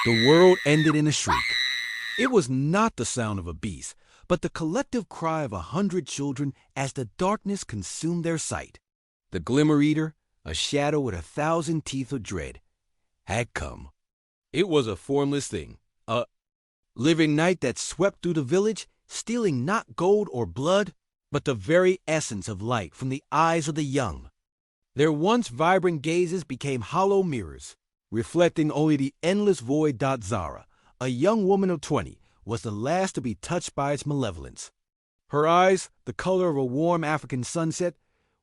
The world ended in a shriek. It was not the sound of a beast, but the collective cry of 100 children as the darkness consumed their sight. The Glimmer Eater, a shadow with 1,000 teeth of dread, had come. It was a formless thing, a living night that swept through the village, stealing not gold or blood, but the very essence of light from the eyes of the young. Their once vibrant gazes became hollow mirrors, reflecting only the endless void. Zara, a young woman of 20, was the last to be touched by its malevolence. Her eyes, the color of a warm African sunset,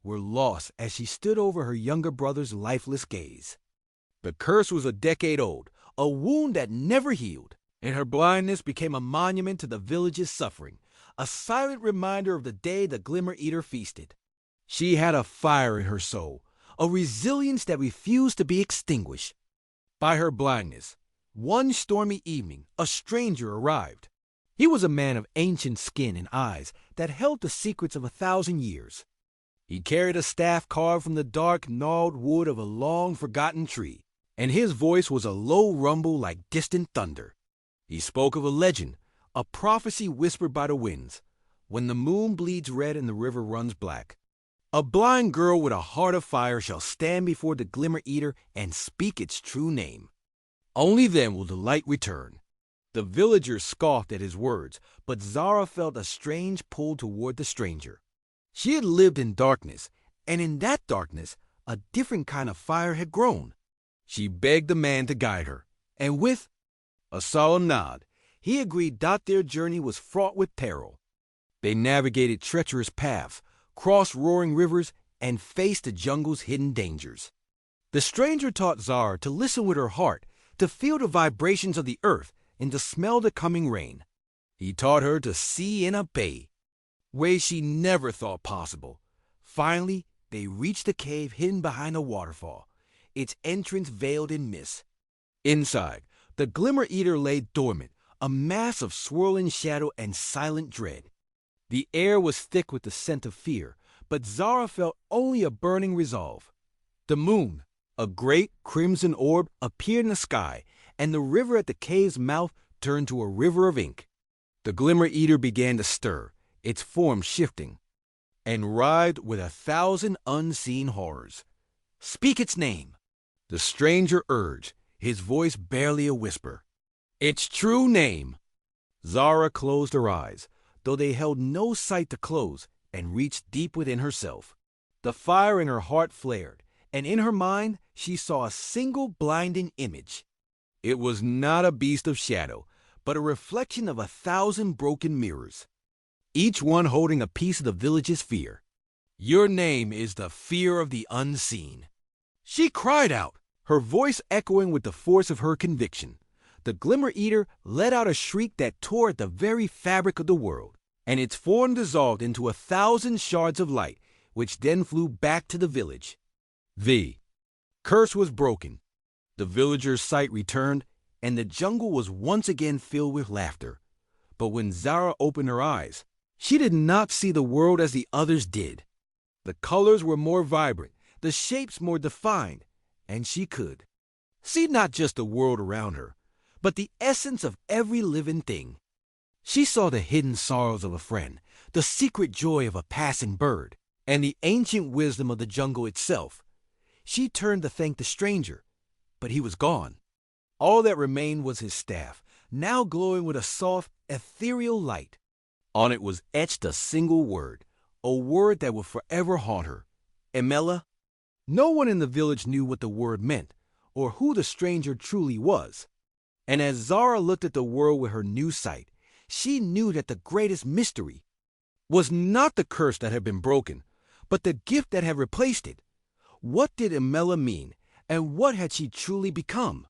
were lost as she stood over her younger brother's lifeless gaze. The curse was a decade old, a wound that never healed, and her blindness became a monument to the village's suffering, a silent reminder of the day the Glimmer Eater feasted. She had a fire in her soul, a resilience that refused to be extinguished. By her blindness, one stormy evening, a stranger arrived. He was a man of ancient skin and eyes that held the secrets of 1,000 years. He carried a staff carved from the dark, gnarled wood of a long-forgotten tree, and his voice was a low rumble like distant thunder. He spoke of a legend, a prophecy whispered by the winds. When the moon bleeds red and the river runs black, a blind girl with a heart of fire shall stand before the Glimmer Eater and speak its true name. Only then will the light return. The villagers scoffed at his words, but Zara felt a strange pull toward the stranger. She had lived in darkness, and in that darkness, a different kind of fire had grown. She begged the man to guide her, and with a solemn nod, he agreed that their journey was fraught with peril. They navigated treacherous paths, crossed roaring rivers, and faced the jungle's hidden dangers. The stranger taught Zara to listen with her heart, to feel the vibrations of the earth, and to smell the coming rain. He taught her to see and obey, ways she never thought possible. Finally, they reached the cave hidden behind a waterfall, its entrance veiled in mist. Inside, the Glimmer Eater lay dormant, a mass of swirling shadow and silent dread. The air was thick with the scent of fear, but Zara felt only a burning resolve. The moon, a great crimson orb, appeared in the sky, and the river at the cave's mouth turned to a river of ink. The Glimmer Eater began to stir, its form shifting, and writhed with 1,000 unseen horrors. "Speak its name," the stranger urged, his voice barely a whisper. "Its true name." Zara closed her eyes, though they held no sight to close, and reached deep within herself. The fire in her heart flared, and in her mind she saw a single blinding image. It was not a beast of shadow, but a reflection of 1,000 broken mirrors, each one holding a piece of the village's fear. "Your name is the fear of the unseen," she cried out, her voice echoing with the force of her conviction. The Glimmer Eater let out a shriek that tore at the very fabric of the world, and its form dissolved into 1,000 shards of light, which then flew back to the village. The curse was broken. The villagers' sight returned, and the jungle was once again filled with laughter. But when Zara opened her eyes, she did not see the world as the others did. The colors were more vibrant, the shapes more defined, and she could see not just the world around her, but the essence of every living thing. She saw the hidden sorrows of a friend, the secret joy of a passing bird, and the ancient wisdom of the jungle itself. She turned to thank the stranger, but he was gone. All that remained was his staff, now glowing with a soft, ethereal light. On it was etched a single word, a word that would forever haunt her: Emela. No one in the village knew what the word meant, or who the stranger truly was. And as Zara looked at the world with her new sight, she knew that the greatest mystery was not the curse that had been broken, but the gift that had replaced it. What did Emela mean, and what had she truly become?